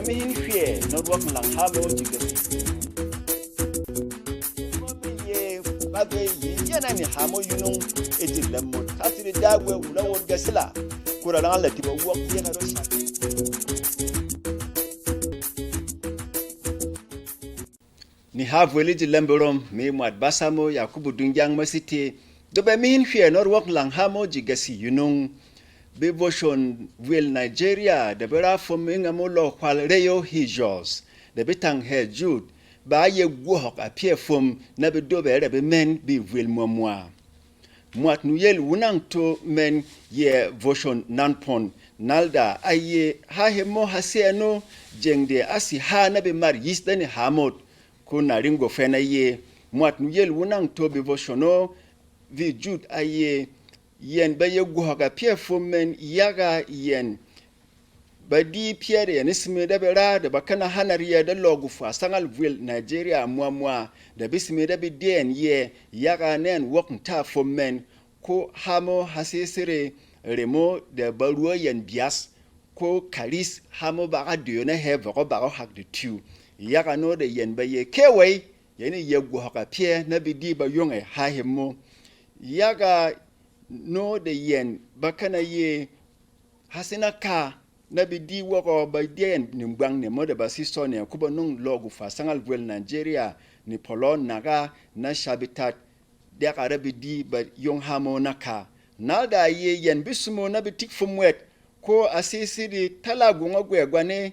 mehin hwe no work lang ha mo jiga ye babe yana ni ha mo yunung ejilla mo katire dagwe wula won gasila kura lan Allah tiba work ye na rosha ni have ejilla Berom me mwad basamo Yakubu Dunjang masiti do be mehin hwe no work lang ha mo jiga si yunung Bevoshon will Nigeria the Bera from Ingamulo while Reo Hijos the Betang Hair Jude by ye walk appear from Nabidobe be men be will momoa. Mwat nuyel wunang to men ye voshon nanpon nalda aye ha hemo haseano jengde asi ha nabe mar yisdani hamot kuna ringo fena ye mwat nuyel wunang to be voshono vi Jude aye yen ba ye guhaga pie fomen yaga yen badi piere yen ismi da bera da bakana hanariya da logu fa sangal vil Nigeria mwa da bismi da biden ye yaga nen wokn ta fomen ko hamo hasesere remo da baruwa yen bias ko karis hamo baga diona heva ko baga hak de tu yaga no da yen ba ye kewai yen ye guhaga pie na bidi ba yonge ha hemo yaga no de yen bakana ye hasina ka na bidi woko ba den nimbang ne moda basiso ne kuba nung logu fa sangal wel Nigeria ni polon naga na shabitat de ka bidi ba yong hamo naka nalda ye yen bisumo na bitik fumwet ko asisi di talagu ngogwegwane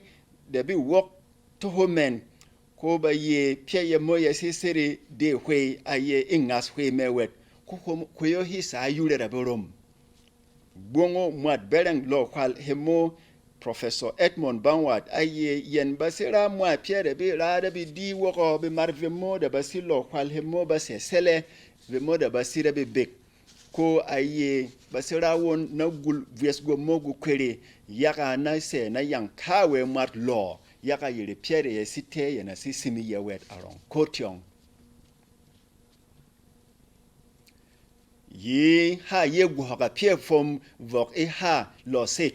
de bi wok to homen ko ba ye pye ye moya sisiri de hwe aye ingas hwe mewet kuyo hisa ayure da Berom bongo mwad bereng lo kwal hemo Professor Edmond Banwad aye yen basira mwa pierre bi rada bi di woko bi marve mo da basilo kwal hemo base sele be mo da basira bi bek ko aye basira won na gul vesgo mogu kwere yaka na se na yankawe mwat lo yaka yire pierre ye site ye na sisimi ye wet aron kotyong ye ha ye guhaga pie from vok e ha lo say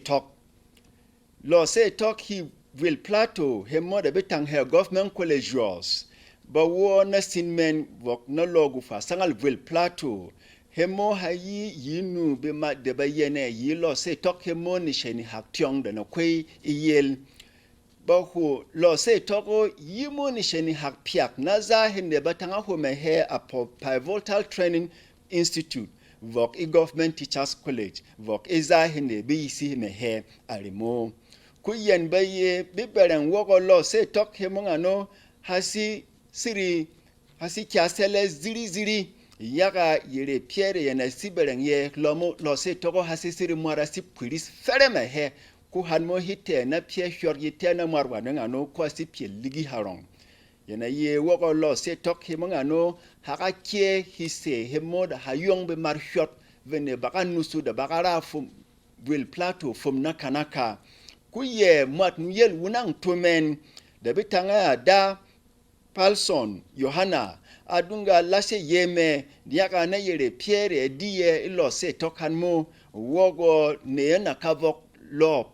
talk he will plateau he mother betang her government collegios ba wo na sinmen vok no logu fa sangal will plateau he mo ha yinu be ma de ba yene yi lo say talk he mo ni sheni hak tyong da no kwe yel ba ho lo say talk yi mo ni sheni hak piak na za hende batanga ho me he a pivotal training Institute, vok government teachers college, vok hende be isi me he arimo. Kuyen baye biberen woko lo se tok hemongano hasi kiasele ziri yaga yere pierre yana siberen ye lo se toko hasi siri mwara si puris fere me he ku hanmo hite na pie hyor yite na marwa ngano kwa si pie ligi harong. Yana ye woko lo se tok hemongano haka kie hise hemoda hayong be marshot vene baka nusu da bakara fum will plateau fum nakanaka kuye mat nuyel wunang tomen da bitanga da Palson Yohana adunga lase yeme diaka na yere pierre die ilo se tokan mo wogo ne na kavok lo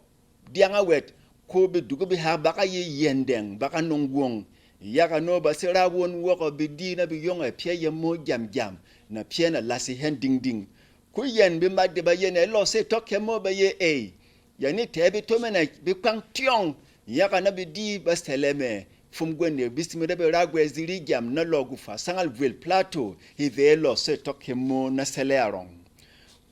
dianga wet ko be dugo be ha baka ye yendeng baka nongwong yaka no basira won woko be di na bi yonga pie ye mo jam na pie na lase hen ding kuyen bi madde ba yene lo se toke mo ba ye yani tebi to mena bi kwang tiong yaka na bi di basteleme fum gwene bisimi de be ragwe ziri jam na logu fa sangal vil plateau hive lo se toke mo na selerong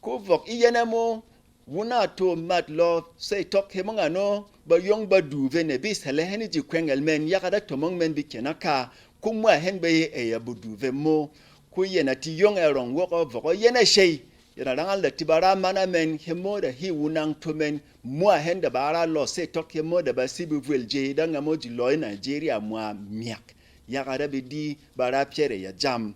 ko vok iyene mo wuna to mat lo se toke mo ngano ba yong ba du vene bi sele heni ji kwengel men yaka da to mong men bi kenaka kumwa hen be ya budu ve mo ku yena ti yong erong woko voko yena shei yana rangal da tibara mana men hemo da hi wunang to men mwa hen da bara lo se toke mo da ba sibi velje da ngamo ji lo Nigeria mwa miak yaka da bi di bara piere ya jam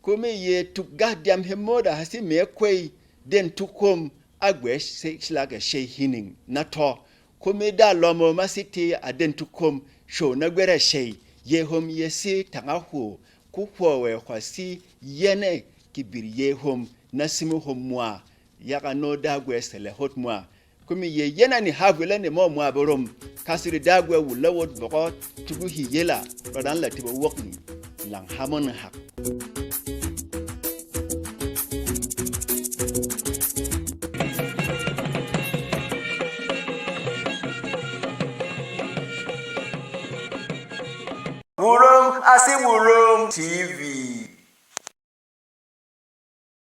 kome ye tukga diam hemo da hasi me kwei den tukom agwe se slaga shei hining na to kome da lomo masiti adentukom show na gwere shei ye hom yesi tangahu kuhwe kwasi yene kibir ye hom nasimu hom mwa yaka no da gwe sele hot mwa kumi ye yena ni havwele ni mo mwa Berom kasiri dagwe wulawot boko tugu hi yela rodan la tiba wokni lang hamon hak. Wurom, I say Wurom TV.